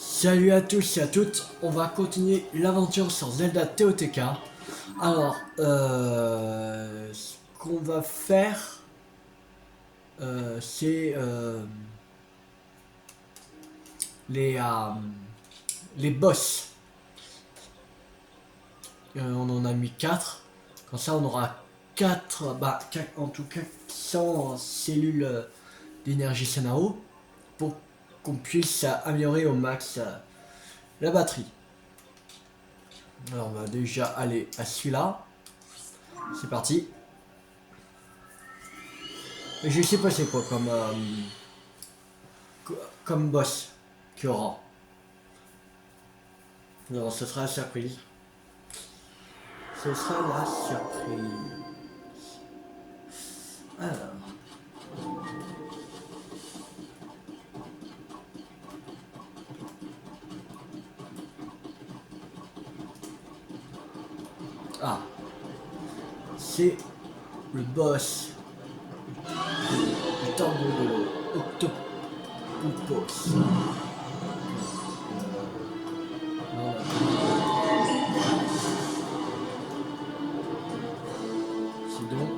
Salut à tous et à toutes, on va continuer l'aventure sur Zelda TOTK. Alors, ce qu'on va faire, c'est les, euh, les boss. On en a mis 4. Comme ça, on aura 4, en tout cas 100 cellules d'énergie Sanao pour qu'on puisse améliorer au max la batterie. Alors, on va déjà aller à celui-là. C'est parti. Et je sais pas c'est quoi comme boss qu'il y aura. Non, ce sera la surprise. Ce sera la surprise. Alors. Ah. C'est le boss du temple de Octopus. C'est donc.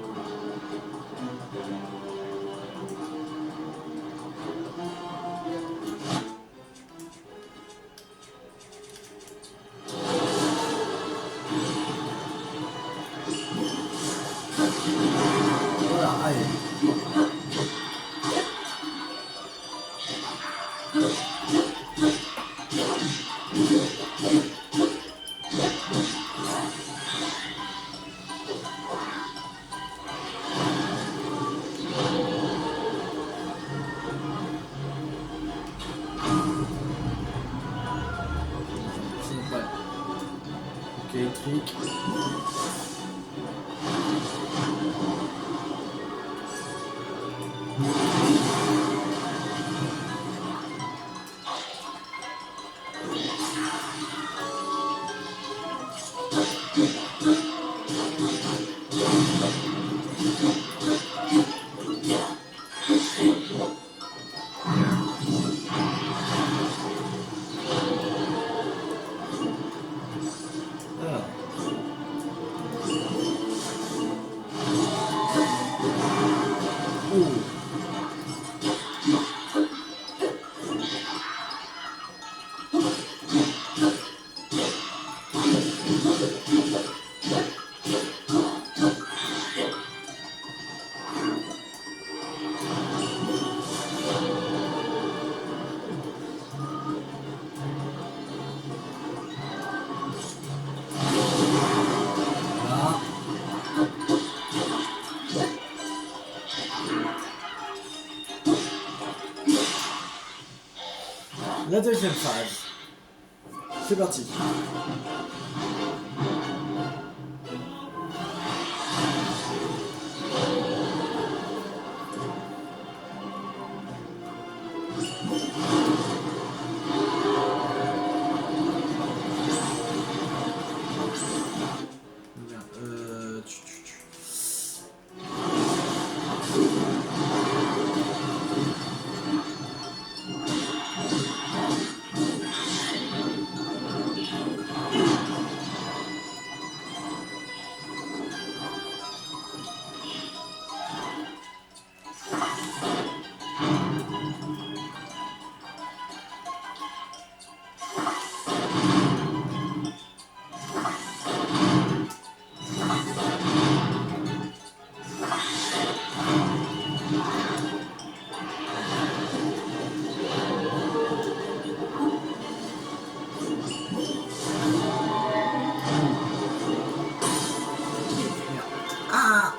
Voilà, allez. C'est pas. Ok, électrique. Alors. Oh. Là. La deuxième phase. C'est parti. Merde, Ah.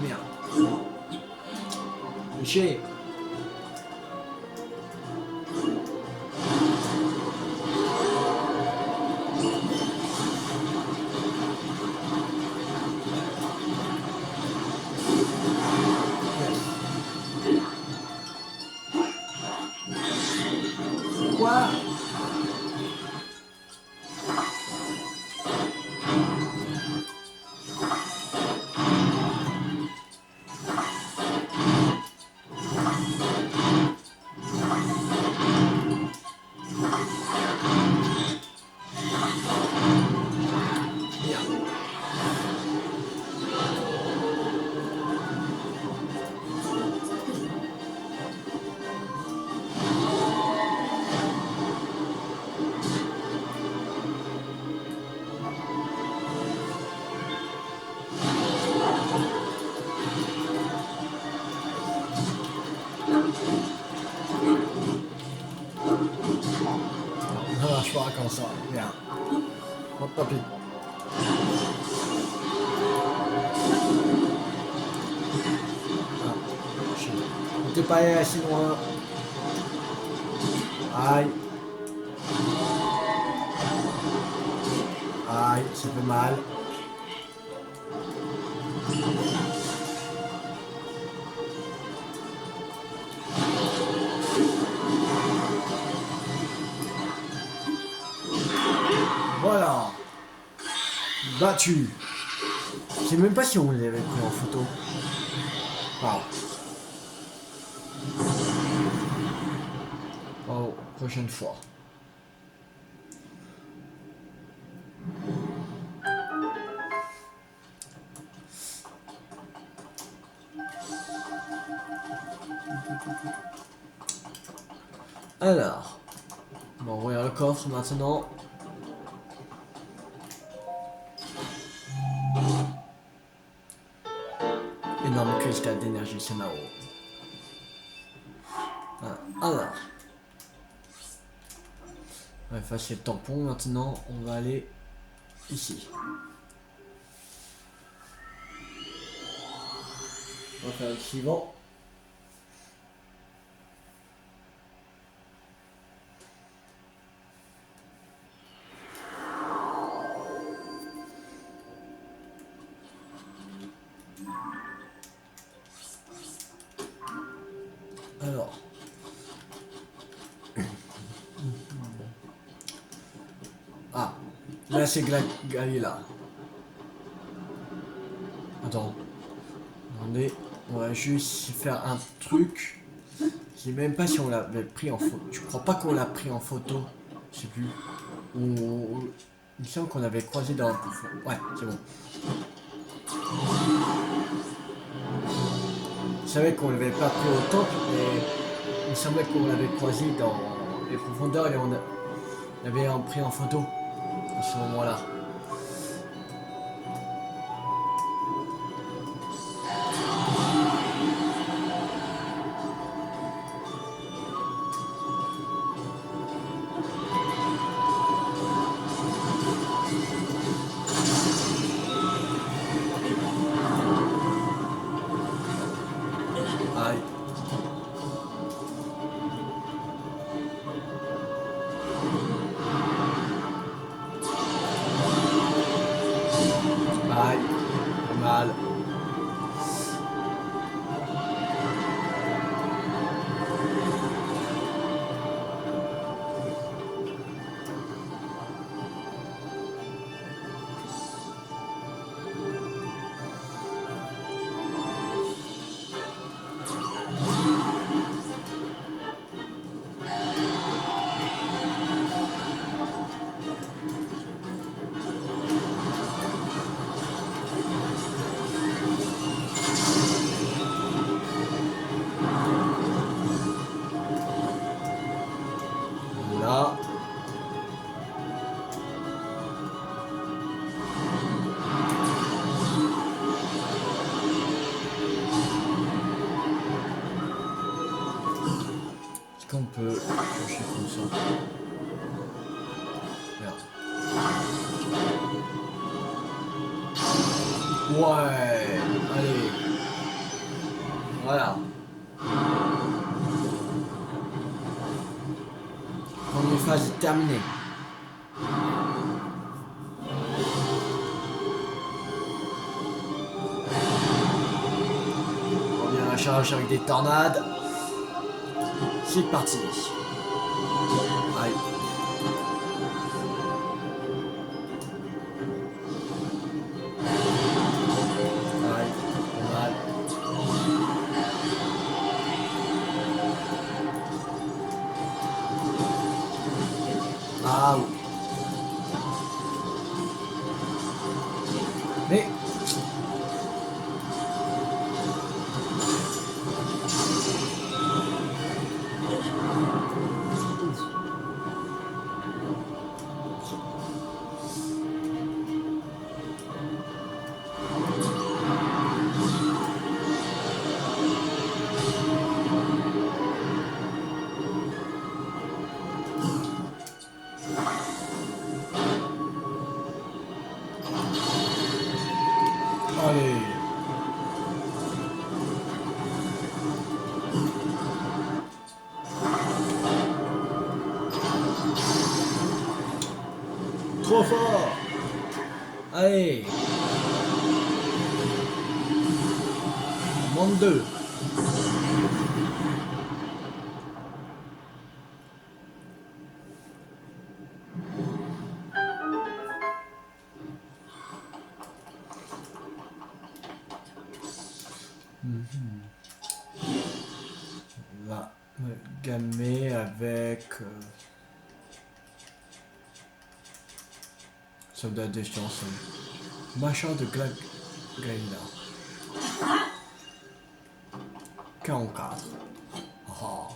Merde. J'ai. Quoi? Bien. Hop, papy. Ah, shit. On t'est pas allé assez loin. Aïe. Aïe, ça fait mal. Voilà. Battu. Je sais même pas si on les avait pris en photo. Wow. Oh, prochaine fois. Alors, on va ouvrir le coffre maintenant. Énorme cristal d'énergie Senao. Alors, on va effacer le tampon maintenant. On va aller ici. On va faire le suivant. Alors. Ah, là c'est Galila. Attends. Attendez, on va juste faire un truc. Je sais même pas si on l'avait pris en photo. Je crois pas qu'on l'a pris en photo. Je sais plus. Il me semble qu'on avait croisé dans... Ouais, c'est bon. Je savais qu'on l'avait pas pris au temple, mais il me semblait qu'on l'avait croisé dans les profondeurs et on l'avait pris en photo à ce moment-là. Aïe. Aïe. Mal. Là. Est-ce qu'on peut toucher comme ça? Merde. Ouais. Allez. Voilà. Première phase terminée. On revient à la charge avec des tornades. C'est parti. Aïe. Aïe. Mal. Ah oui. Mais... trop fort. Allez. On monte 2. On va me gamer avec soldat de chance. Machin de Gaïla. 44. Oh.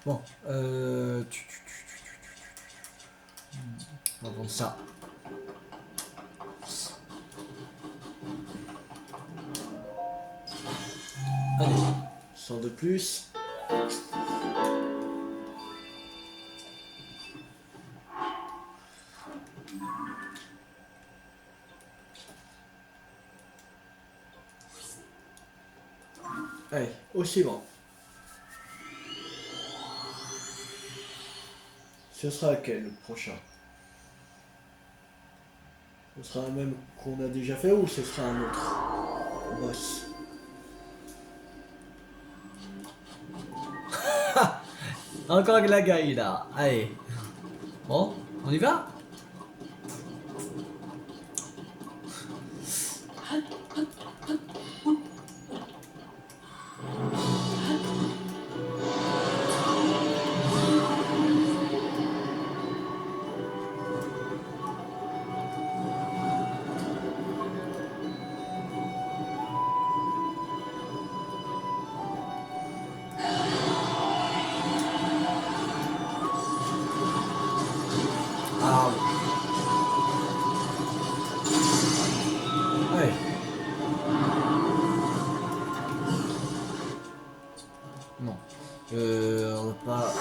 Bon, on va prendre ça. Allez, 100 de plus. Allez, au suivant. Ce sera lequel le prochain? Ce sera le même qu'on a déjà fait ou ce sera un autre boss? Encore de la gaille là. Allez. Bon, on y va? Ah oui. Allez. Non. On va pas...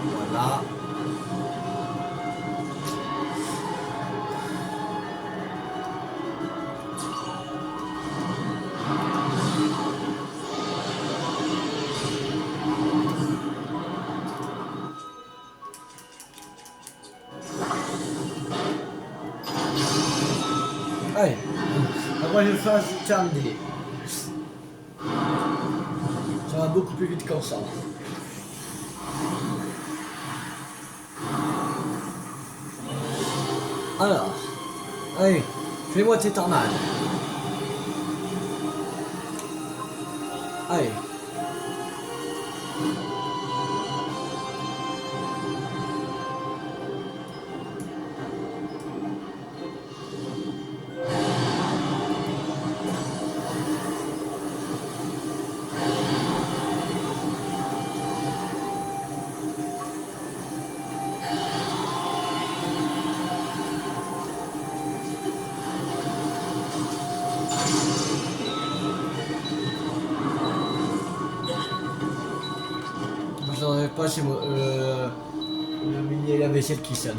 Voilà. Allez. Après je fais un terminé. Ça va beaucoup plus vite comme ça. Alors, allez, fais-moi tes tornades. Allez. Je n'entendais pas, c'est le mini et la vaisselle qui sonne.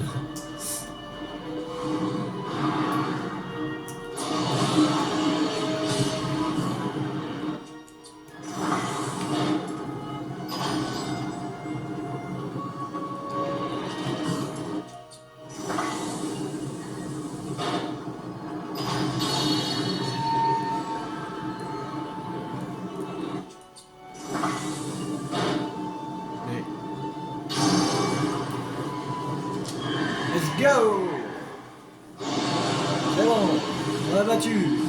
Let's go! C'est bon, on l'a battu.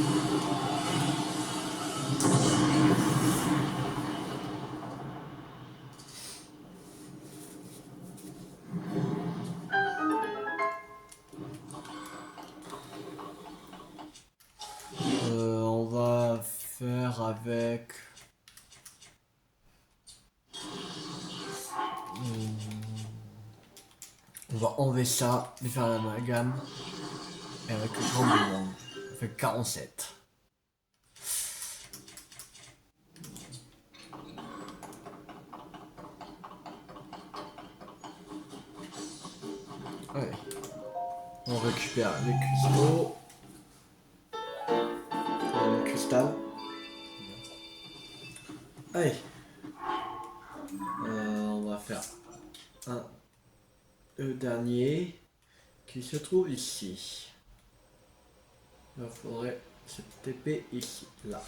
On va faire avec... On va enlever ça, et faire l'amalgame. Et avec le grand bouillon, on fait 47. Allez. On récupère les cristaux. Le cristal. Allez. On va faire un le dernier qui se trouve ici. Il faudrait se TP ici, là.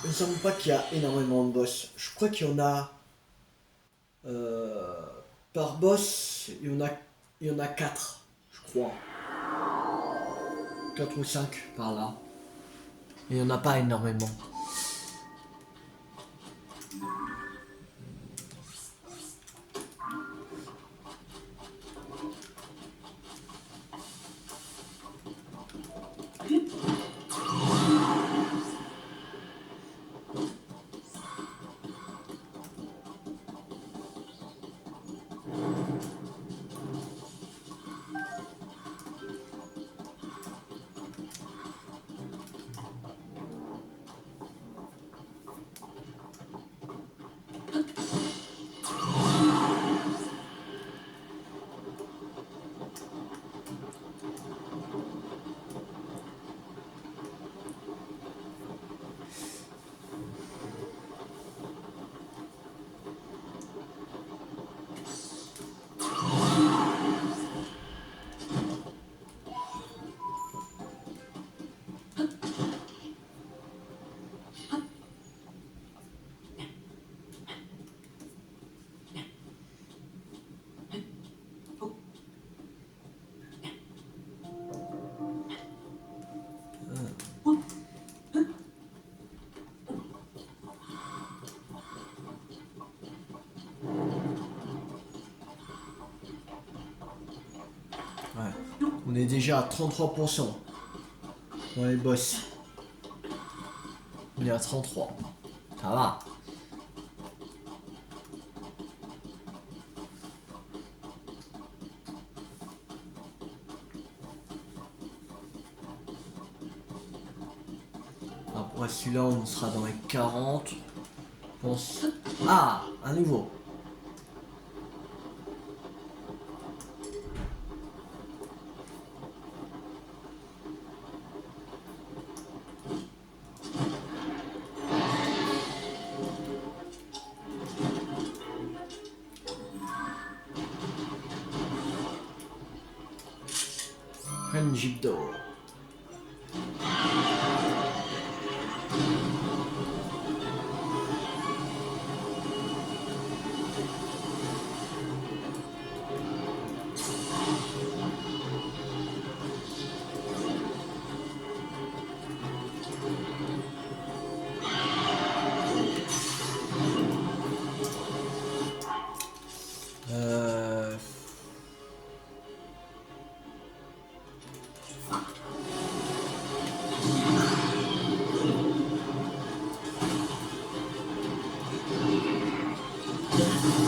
Il ne semble pas qu'il y a énormément de boss. Je crois qu'il y en a... par boss, il y en a 4, je crois. 4 ou 5 par là. Et il n'y en a pas énormément. Ouais. On est déjà à 33% dans les boss. On est à 33. Ça va. Après celui-là, on sera dans les 40. Je pense... Ah, un nouveau. Une jeep d'or.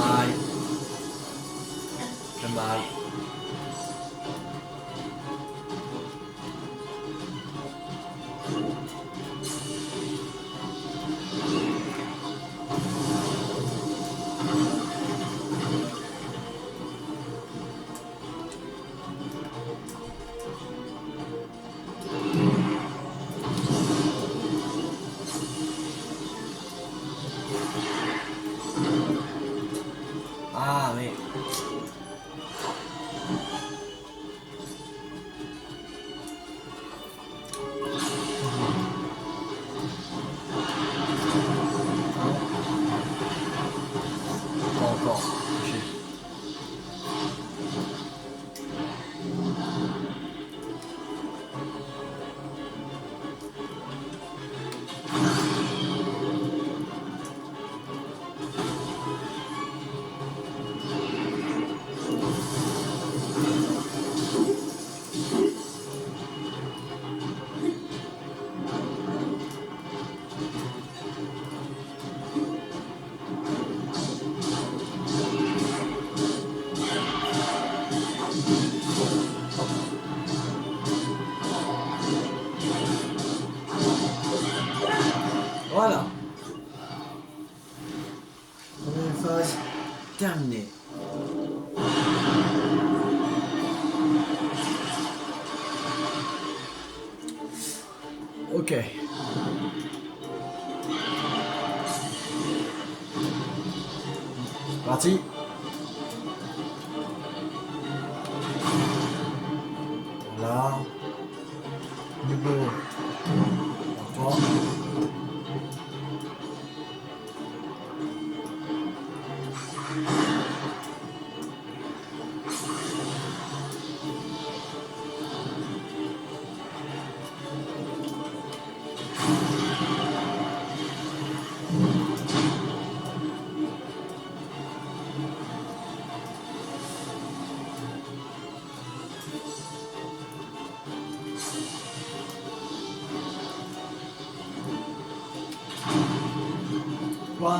Aïe. J'ai mal. Ah mais... Pas encore. Voilà. Première phase terminée. Ok. Parti. Voilà. Nubo. Pour toi. Quoi?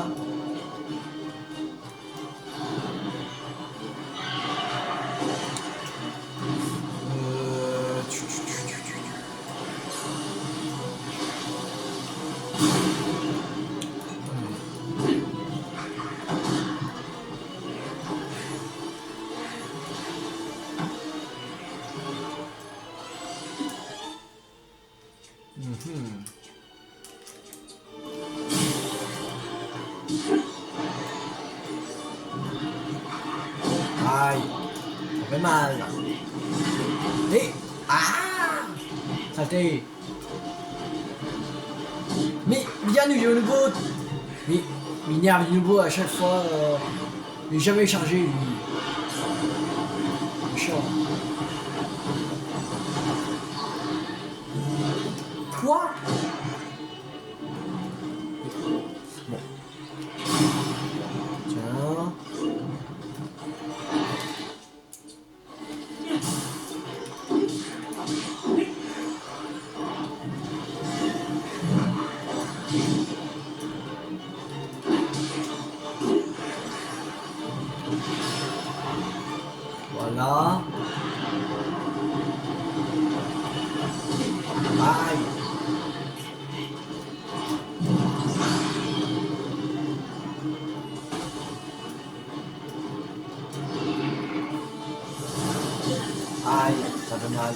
Mhm. Aïe, ça fait mal. Mais, ah, saleté. Mais, viens nous, nouveau. Mais, m'énerve nouveau à chaque fois. Il est jamais chargé, lui. Méchant. Quoi? Bon. Tiens. Voilà. Aïe. Aïe, ça fait mal.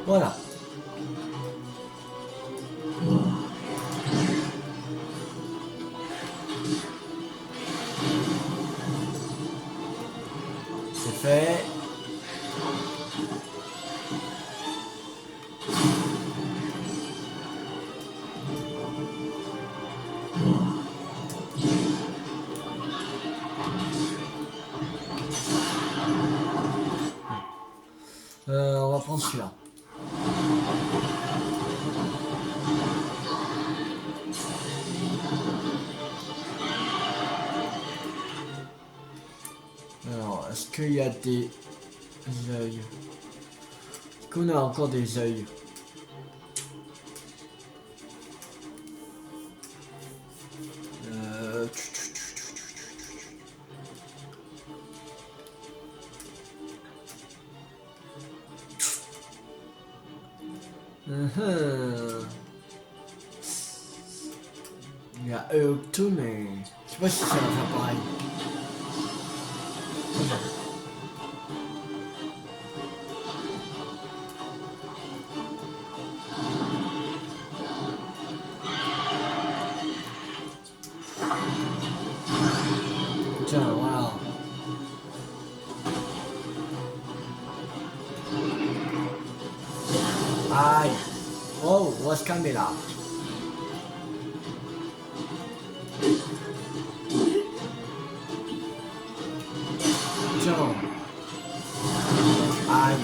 Voilà. C'est fait. On va prendre celui-là. Alors, est-ce qu'il y a des œils? Est-ce qu'on a encore des œils? Il y a Octo, mais je sais pas si ça va faire pareil. Tiens, voilà. Aïe. Oh, on va se calmer là. Tiens. Aïe.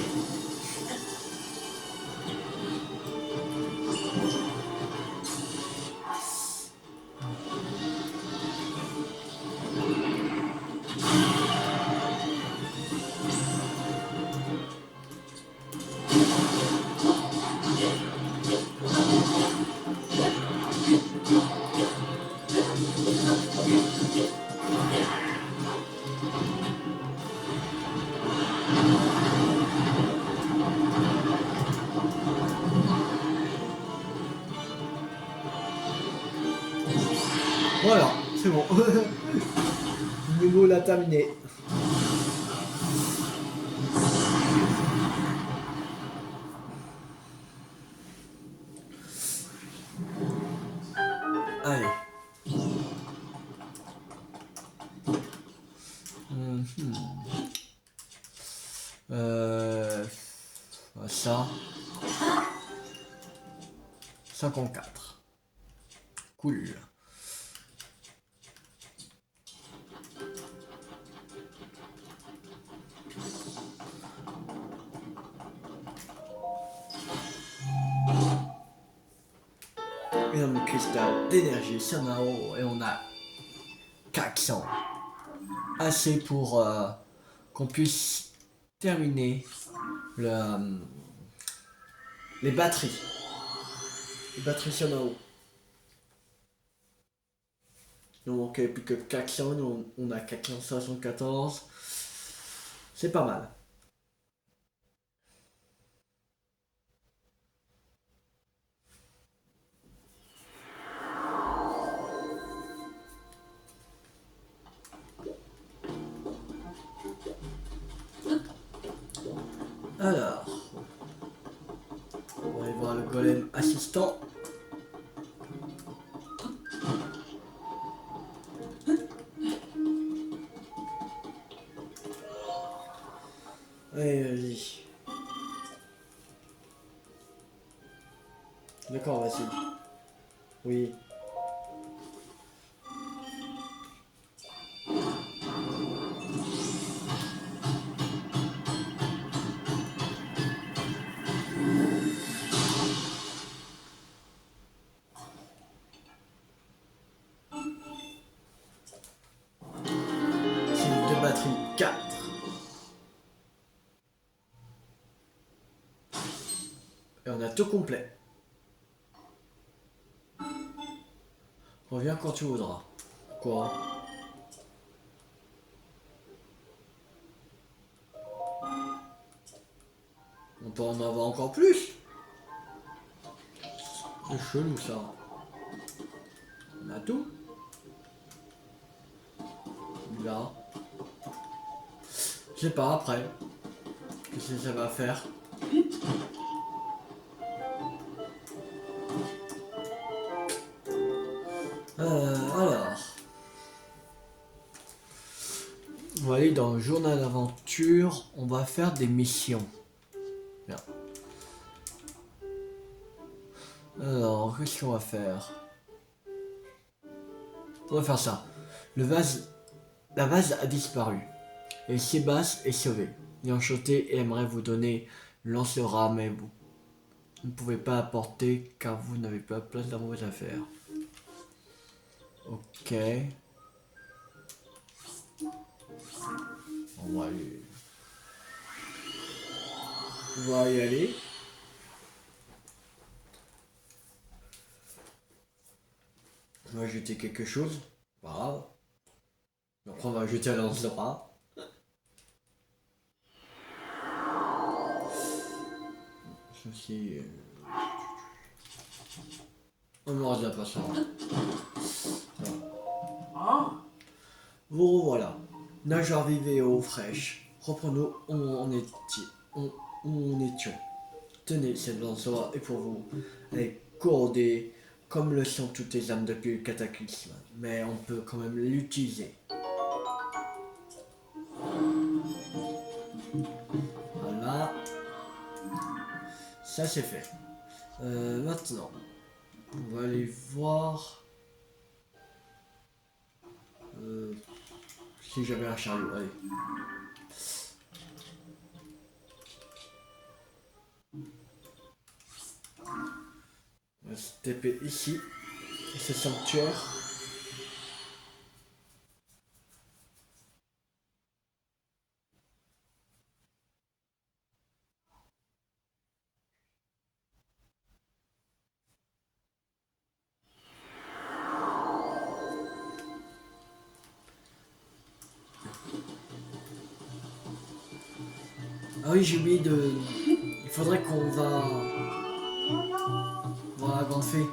Hugo l'a terminé. Allez. Ça. 54. Cool. Et un cristal d'énergie Sanao et on a 400. Assez pour qu'on puisse terminer les batteries. Les batteries Sanao. Il ne manquait plus que 400, on a 474. C'est pas mal. Alors, on va aller voir le golem assistant. Allez, vas-y. D'accord, vas-y. Oui. C'est deux batteries 4. Et on a tout complet. Reviens quand tu voudras. Quoi? On peut en avoir encore plus. C'est chelou ça. On a tout. Là. Je sais pas après. Qu'est-ce que ça va faire? Alors. On va aller dans le journal d'aventure. On va faire des missions. Bien. Alors, qu'est-ce qu'on va faire? On va faire ça. La vase a disparu. Et Sébastien est sauvé. L'enchanté aimerait vous donner le lance-rat, mais vous ne pouvez pas apporter car vous n'avez pas de place dans vos affaires. Ok. On va y aller. On va jeter quelque chose. Pas grave. Après on va jeter un lance-rat. Ceci. On ne regarde pas ça. Vous revoilà. Nageurs vivez et eau fraîche. Reprenons où on étions. Tenez, cette lance-rat est pour vous. Elle est corrodée, comme le sont toutes les âmes depuis le cataclysme. Mais on peut quand même l'utiliser. Voilà. Ça c'est fait. Maintenant, on va aller voir si j'avais un chariot. Allez. On va se taper ici. Ce sanctuaire. Ah oui, j'ai oublié de... Il faudrait qu'on va... voir la grande fée.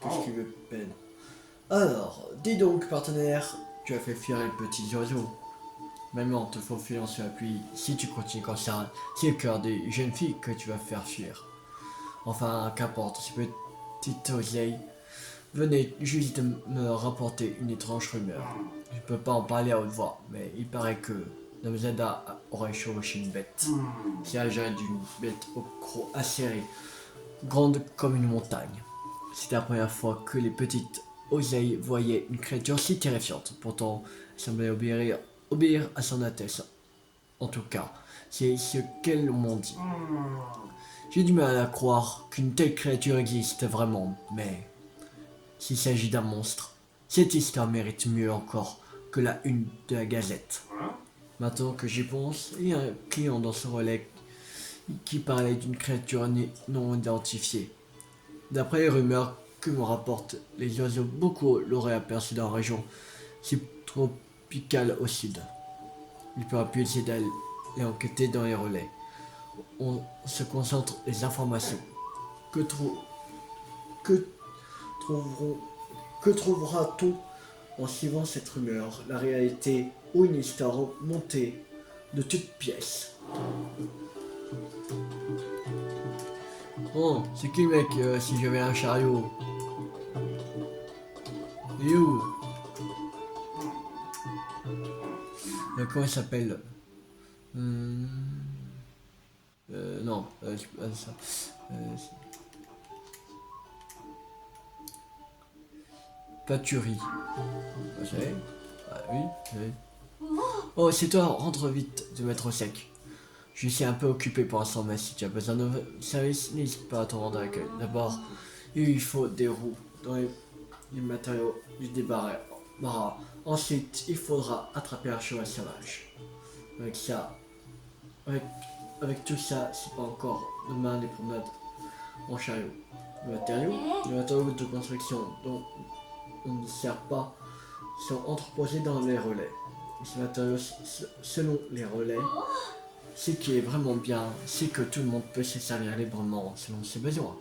ce qui me peine. Alors, dis donc, partenaire, tu as fait fuir les petits oiseaux. Même en te faufilant sur la pluie, si tu continues comme ça, c'est le cœur des jeunes filles que tu vas faire fuir. Enfin, qu'importe, ces petites oseilles venez juste de me rapporter une étrange rumeur. Je ne peux pas en parler à haute voix, mais il paraît que Namzada aurait chevauché une bête. C'est l'âge d'une bête au croc acéré, grande comme une montagne. C'était la première fois que les petites oseilles voyaient une créature si terrifiante. Pourtant, elle semblait obéir à son Altesse. En tout cas, c'est ce qu'elles m'ont dit. J'ai du mal à croire qu'une telle créature existe vraiment, mais s'il s'agit d'un monstre, cette histoire mérite mieux encore que la une de la Gazette. Maintenant que j'y pense, il y a un client dans ce relais qui parlait d'une créature non identifiée. D'après les rumeurs que me rapportent les oiseaux, beaucoup l'auraient aperçu dans la région subtropicale au sud. Il peut appuyer essayer d'aller enquêter dans les relais. On se concentre les informations. Que, que trouveront Que trouvera-t-on en suivant cette rumeur, la réalité ou une histoire montée de toutes pièces? Oh, c'est qui mec si j'avais un chariot? Il est où? Comment il s'appelle? Non, c'est pas ça. Pâturie. Vous savez? Ah oui, oui. Oh, c'est toi, rentre vite de mettre au sec. Je suis un peu occupé pour l'instant, mais si tu as besoin de service, n'hésite pas à te rendre à l'accueil. D'abord, il faut des roues dans les matériaux du débarras. Ensuite, il faudra attraper un cheval sauvage. Avec ça, avec, avec tout ça, c'est pas encore demain des promenades en chariot. Les matériaux de construction dont on ne sert pas sont entreposés dans les relais. Ces matériaux, selon les relais, ce qui est vraiment bien, c'est que tout le monde peut se servir librement selon ses besoins.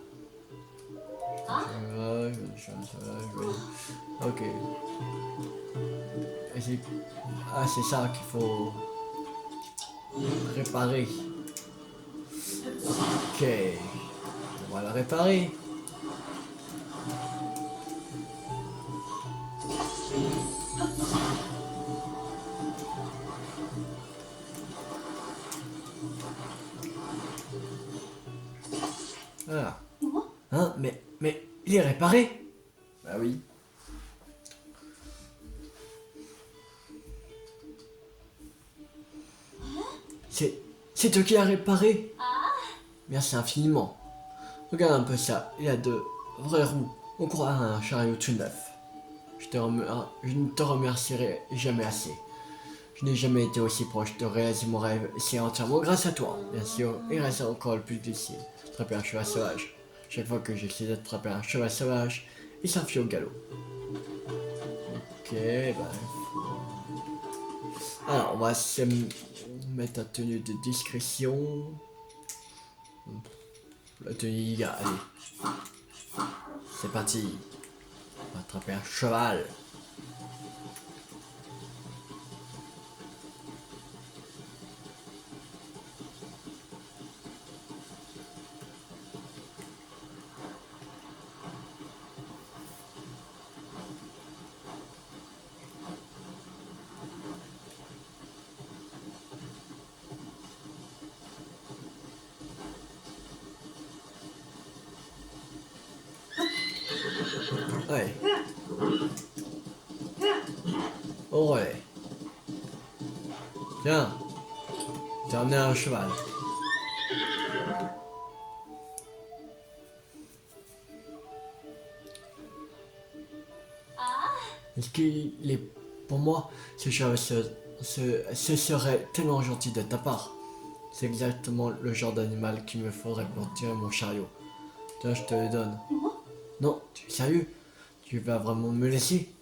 Ok. C'est ça qu'il faut réparer. Ok. On va le réparer. Voilà. Hein, mais il est réparé? Bah oui. C'est toi qui l'as réparé? Merci infiniment. Regarde un peu ça, il a de vraies roues. On croit à un chariot tout neuf. Je ne te remercierai jamais assez. Je n'ai jamais été aussi proche de réaliser mon rêve, et c'est entièrement grâce à toi. Bien sûr, il reste encore le plus difficile, attraper un cheval sauvage. Chaque fois que j'essaie d'attraper un cheval sauvage, il s'enfuit au galop. Ok, bah... Alors, on va se mettre en tenue de discrétion. La tenue gars, allez. C'est parti. On va attraper un cheval. Ouais. Au relais. Tiens. T'as amené un cheval. Est-ce qu'il est pour moi? Ce cheval ce serait tellement gentil de ta part. C'est exactement le genre d'animal qu'il me faudrait pour tirer mon chariot. Tiens, je te le donne. Non, tu es sérieux? Tu vas vraiment me laisser?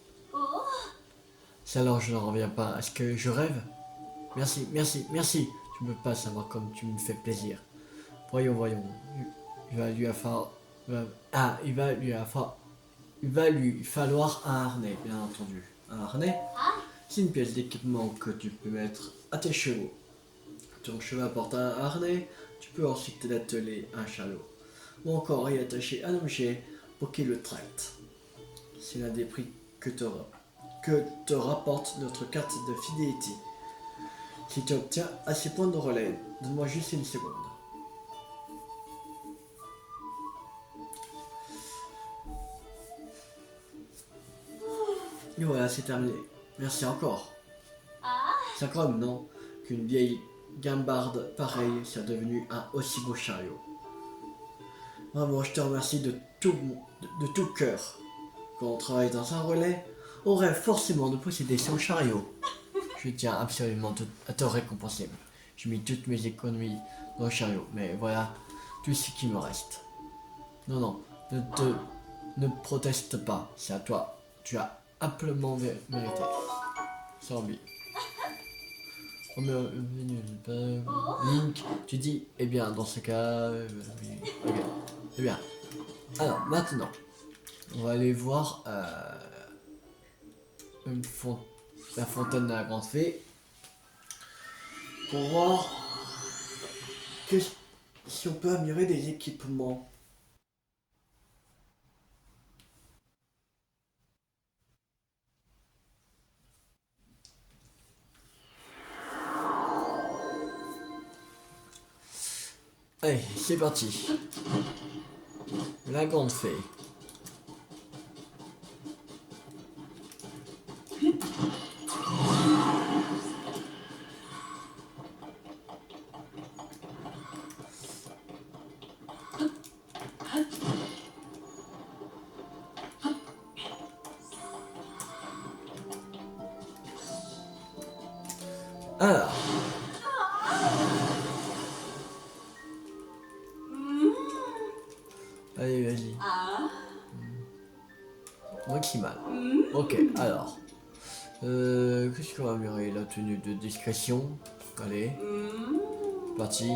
Ça alors je n'en reviens pas. Est-ce que je rêve? Merci, merci, merci. Tu ne peux pas savoir comme tu me fais plaisir. Voyons. Il va lui avoir il va lui falloir un harnais, bien entendu. Un harnais, c'est une pièce d'équipement que tu peux mettre à tes chevaux. Ton cheval porte un harnais, tu peux ensuite l'atteler à un chalot. Ou encore y attacher un objet pour qu'il le traite. C'est l'un des prix que te rapporte notre carte de fidélité. Si tu obtiens assez points de relais, donne-moi juste une seconde. Et voilà, c'est terminé. Merci encore. C'est incroyable, non? Qu'une vieille guimbarde pareille soit devenue un aussi beau chariot. Vraiment, je te remercie de tout cœur. Quand on travaille dans un relais, on rêve forcément de posséder son chariot. Je tiens absolument à te récompenser. J'ai mis toutes mes économies dans le chariot, mais voilà tout ce qui me reste. Non, ne proteste pas, c'est à toi. Tu as amplement mérité. Sans lui. Link, tu dis, eh bien, dans ce cas, ok. Eh bien, alors maintenant, on va aller voir la fontaine de la Grande Fée pour voir si on peut améliorer des équipements. Allez, c'est parti. La Grande Fée. Alors. Allez, vas-y. Maximal. Ok, alors. Qu'est-ce qu'on va améliorer? La tenue de discrétion. Allez. Parti.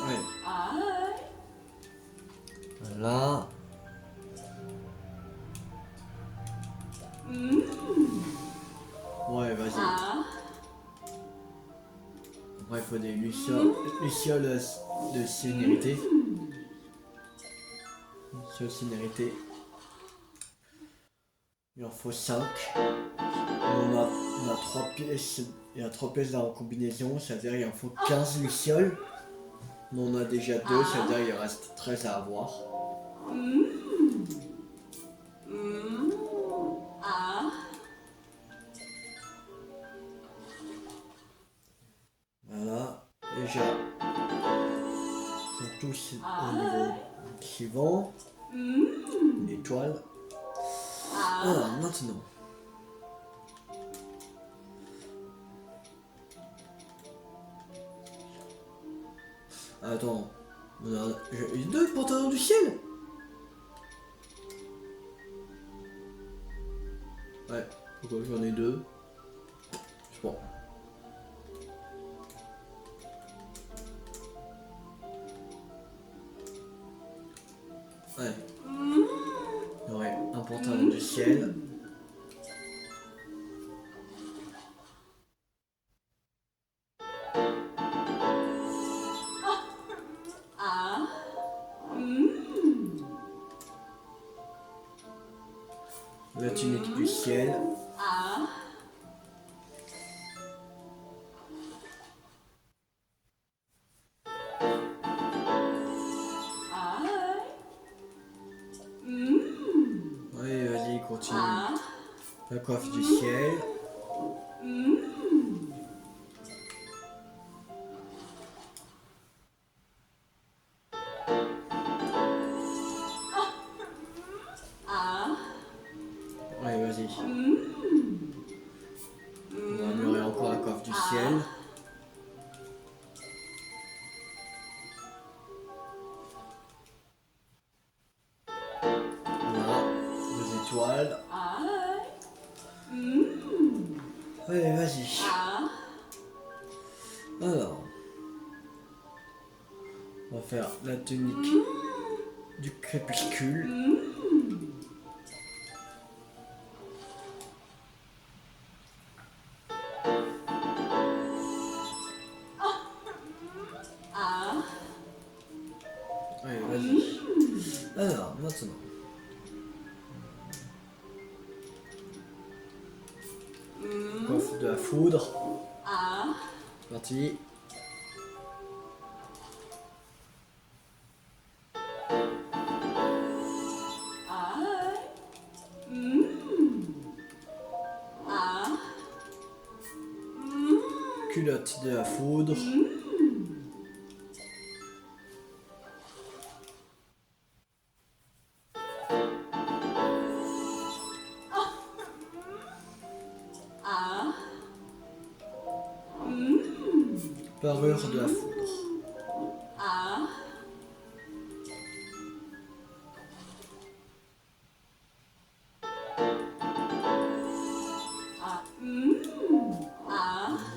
Ouais. Voilà. Ouais, vas-y. Après, il faut des lucioles de sénérité. Sénérité. Il en faut 5. On a 3 pièces. Il y a 3 pièces dans la combinaison, c'est-à-dire il en faut 15 lucioles. On en a déjà 2, c'est-à-dire il reste 13 à avoir. Voilà, déjà, ils sont tous au niveau suivant. Une étoile. Alors, maintenant. Attends, j'ai 2 porteurs du ciel. Ouais, pourquoi j'en ai 2? Bon. Ouais. Il y aurait un porteur du ciel. La tunique du ciel. Oui, vas-y, continue. La coiffe du ciel. Ouais, vas-y. On va améliorer encore la coiffe du ciel. Voilà, 2 étoiles. Alors, on va faire la tunique du crépuscule. Allez, vas-y. Alors, maintenant. Coiffe de la foudre. C'est parti. Culotte de la foudre. Parure de la foudre.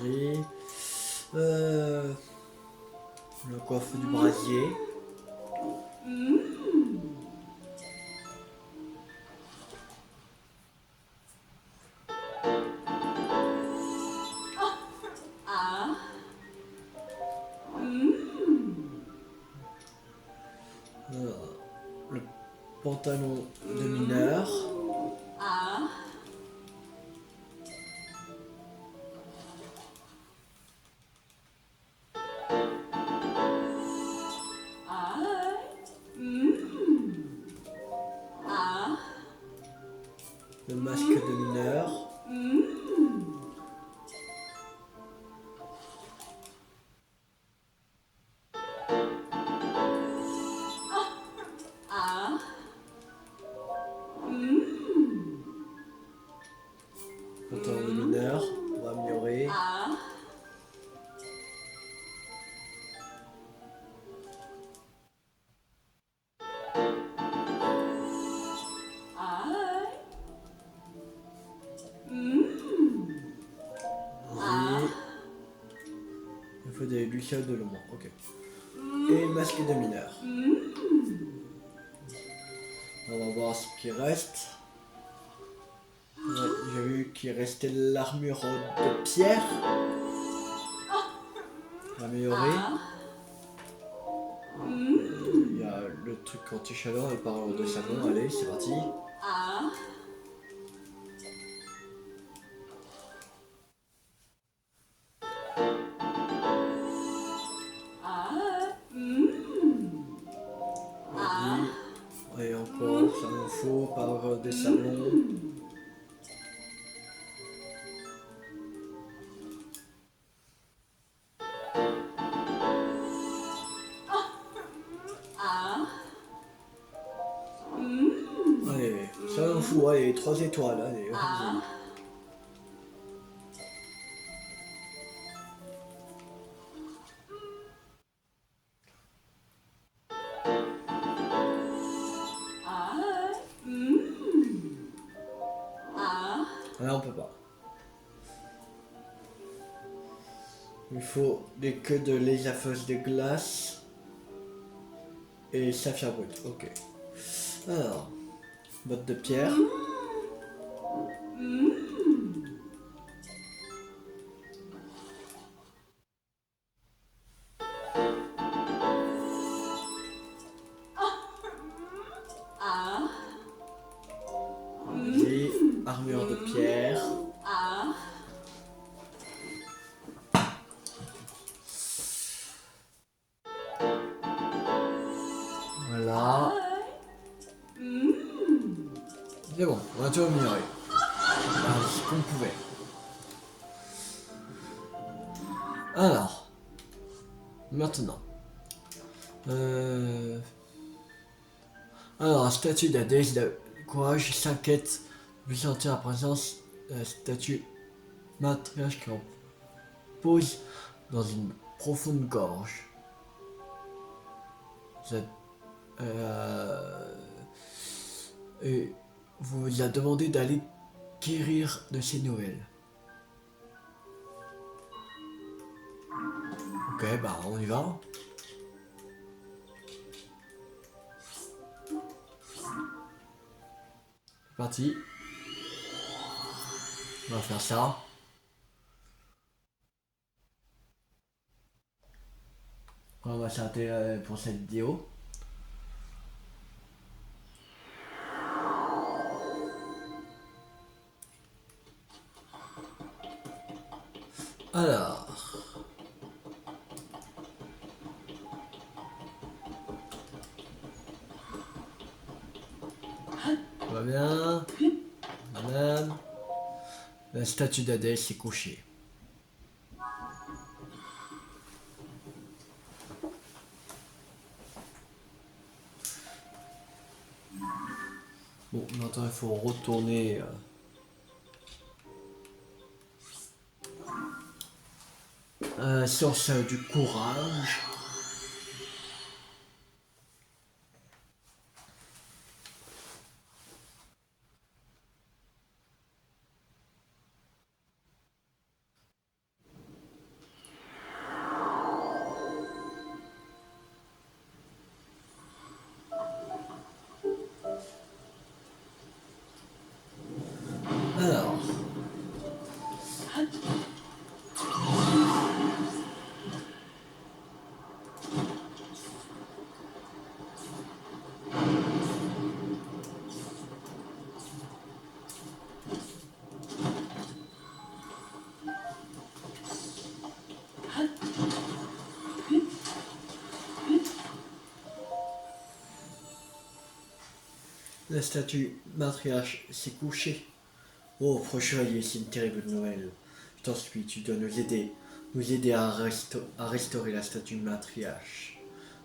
Et le coiffe du brasier. Le pantalon de mineur. Le masque de mineur. Pantalon de mineur, on va améliorer. Vas-y. Il faut des lucioles de l'ombre, ok. Et masque de mineur. On va voir ce qui reste. Ouais, j'ai vu qu'il restait l'armure de pierre. Améliorer. Il y a le truc anti-chaleur et parure de savon. Allez, c'est parti. Vas-y. Et encore, ça me faut parure de savon. Allez, ça me fout, allez, 3 étoiles, allez, vas-y. Là on peut pas. Il faut des queues de lézafos de glace et saphir brut, ok. Alors, botte de pierre. Vas-y, armure de pierre. Voilà. C'est bon, on a tout amélioré. Ce qu'on pouvait. Alors, maintenant. Alors, statue de la déesse de courage s'inquiète de sentir la présence de la statue matriarche qui en pose dans une profonde gorge. Et vous a demandé d'aller guérir de ces nouvelles. Ok, bah on y va. C'est parti. On va faire ça. On va s'arrêter pour cette vidéo. Alors, tout va bien. Madame. La statue d'Adèle s'est couchée. Bon, maintenant il faut retourner source du courage. Alors, la statue matriarche s'est couchée. Oh, chevalier, c'est une terrible nouvelle. Je t'en supplie, tu dois nous aider à restaurer la statue matriarche.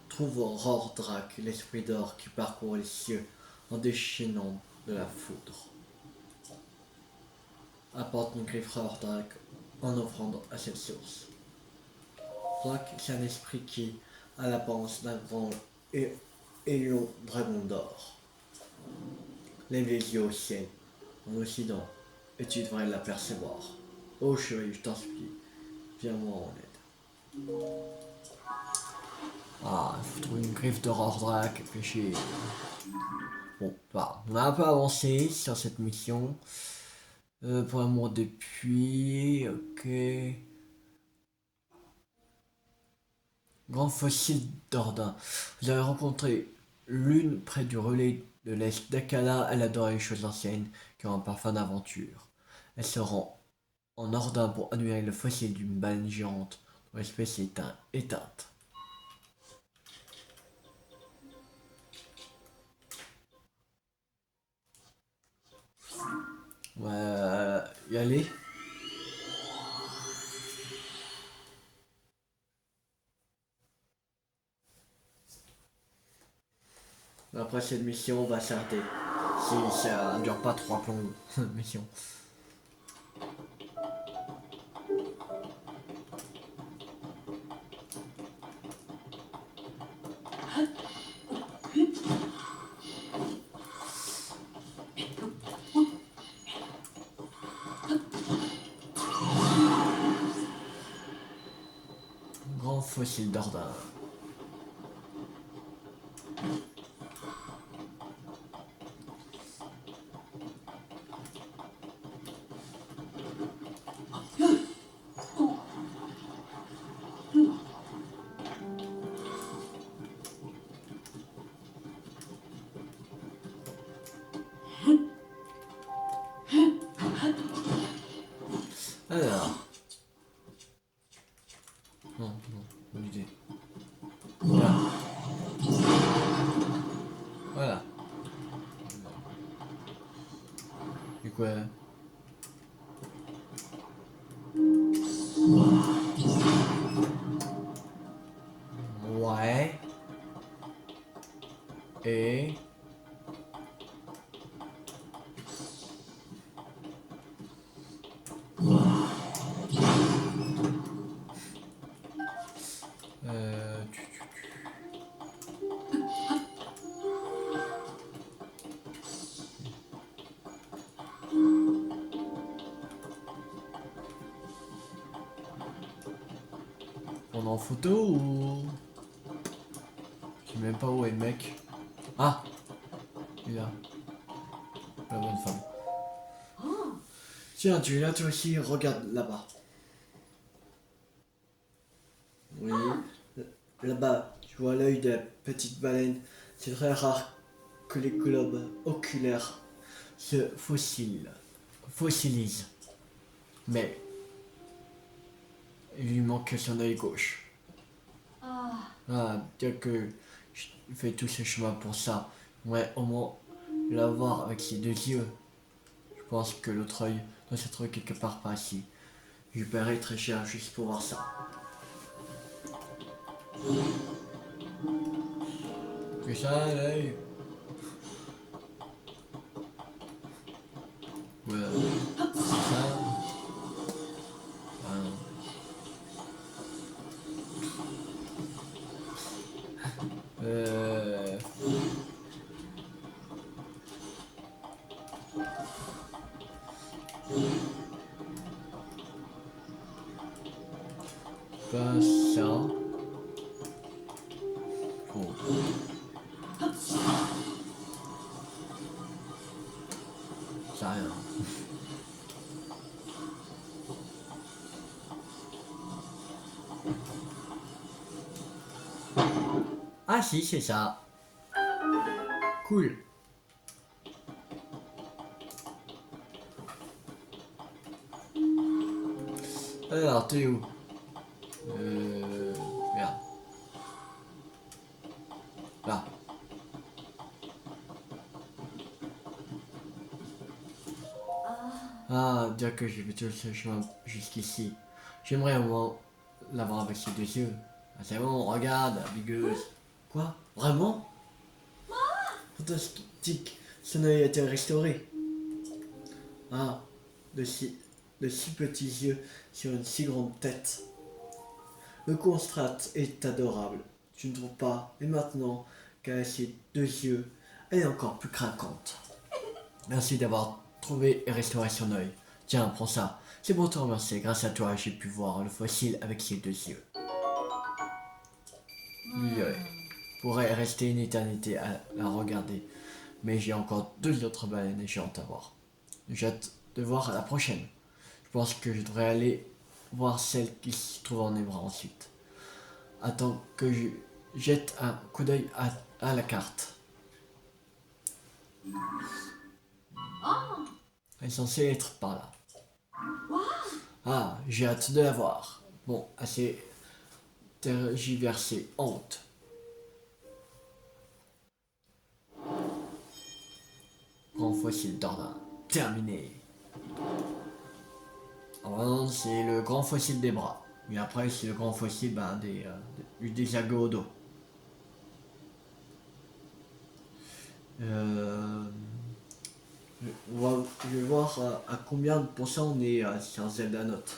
Trouve Rordrak, l'esprit d'or qui parcourt les cieux en déchaînant de la foudre. Apporte une griffe Rordrak en offrande à cette source. Drak, c'est un esprit qui a l'apparence d'un grand et long dragon d'or. Lève les yeux au ciel, en Occident, et tu devrais l'apercevoir. Oh chevalier, je t'en supplie, viens-moi en aide. Ah, il faut trouver une griffe de Rordrak, péché. Bon, bah, on a un peu avancé sur cette mission. Pour l'amour des puits, ok. Grand fossile d'Ordin. Vous avez rencontré l'une près du relais de l'Est d'Akala. Elle adore les choses anciennes qui ont un parfum d'aventure. Elle se rend en Ordin pour admirer le fossile d'une baleine géante dont l'espèce est éteinte. On va y aller. Après cette mission, on va s'arrêter. Si ça ne dure pas 3 plombs, mission. Grand fossile d'Ordin. Alors. Non, bonne idée. Voilà. Voilà. Du coup, ouais. Et... Euh... prendre en photo ou... Je sais même pas où est le mec. Ah, il est là. La bonne femme. Tiens, tu es là toi aussi, regarde là-bas. Oui, là-bas, tu vois l'œil de la petite baleine. C'est très rare que les globes oculaires se fossilisent. Mais il lui manque son œil gauche. Ah, bien que je fais tout ce chemin pour ça, ouais, au moins l'avoir avec ses deux yeux. Je pense que l'autre œil doit se trouver quelque part par ici. Je paierai très cher juste pour voir ça. C'est ça l'œil? Ouais, c'est ça. Ah, non. Euh... Pas ça. Oh. Ça rien. Ah si, c'est ça. Cool. Alors, t'es où? Merde. Là. Ah, dire que j'ai fait tout ce chemin jusqu'ici. J'aimerais au moins l'avoir avec ses deux yeux. Ah, c'est bon, regarde, bigueuse. Quoi? Vraiment? Fantastique. Son œil a été restauré. Ah, de si petits yeux sur une si grande tête. Le contraste est adorable. Tu ne trouves pas? Et maintenant qu'elle a ses deux yeux, elle est encore plus craquante. Merci d'avoir trouvé et restauré son œil. Tiens, prends ça. C'est pour te remercier. Grâce à toi, j'ai pu voir le fossile avec ses deux yeux. L'œil pourrait rester une éternité à la regarder. Mais j'ai encore deux autres baleines et j'ai hâte à voir. J'ai hâte de voir à la prochaine. Je pense que je devrais aller voir celle qui se trouve en bras ensuite. Attends que je jette un coup d'œil à la carte. Elle est censée être par là. Ah, j'ai hâte de la voir. Bon, assez tergiversé. Honte. Grand fossile d'Ordin. Terminé. Avant, c'est le grand fossile des bras. Et après, c'est le grand fossile des ergots au dos. Je vais voir à combien de pourcents on est sur Zelda Note.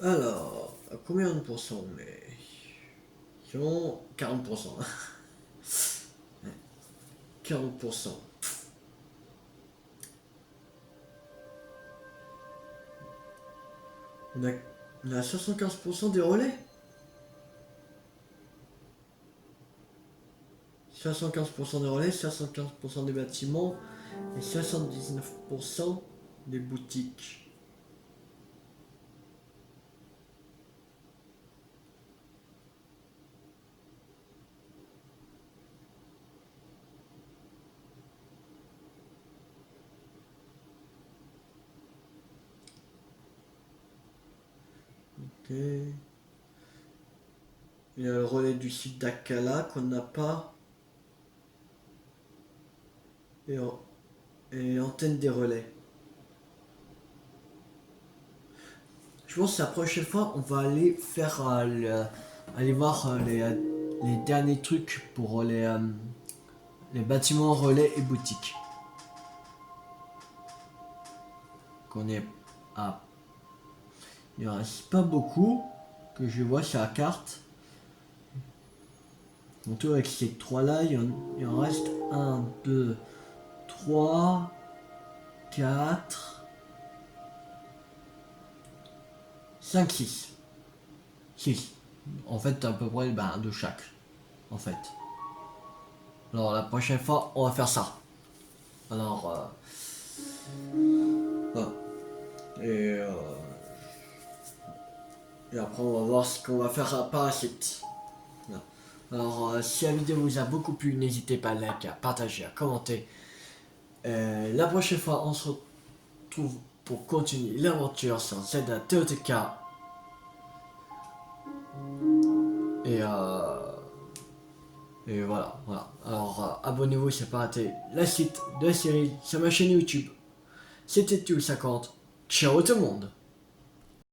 Alors, à combien de pourcents on est? Sur 40%. 40%. On a 75% des relais. 75% des relais, 75% des bâtiments et 79% des boutiques. Ok. Il y a le relais du site d'Akala qu'on n'a pas. Et antenne des relais. Je pense que la prochaine fois, on va aller faire aller voir les derniers trucs pour les bâtiments, relais et boutiques. Qu'on est à. Il en reste pas beaucoup que je vois sur la carte. Donc tout avec ces trois là, il en reste 1, 2, 3, 4, 5, 6. 6. En fait, à peu près de chaque. En fait. Alors, la prochaine fois, on va faire ça. Alors, voilà. Et, euh, et après, on va voir ce qu'on va faire par la suite. Voilà. Alors, si la vidéo vous a beaucoup plu, n'hésitez pas à liker, à partager, à commenter. La prochaine fois, on se retrouve pour continuer l'aventure sur Zelda TOTK. Et, euh, et voilà, voilà. Alors, abonnez-vous si pas raté la suite de la série sur ma chaîne YouTube. C'était tout 50. Ciao tout le monde!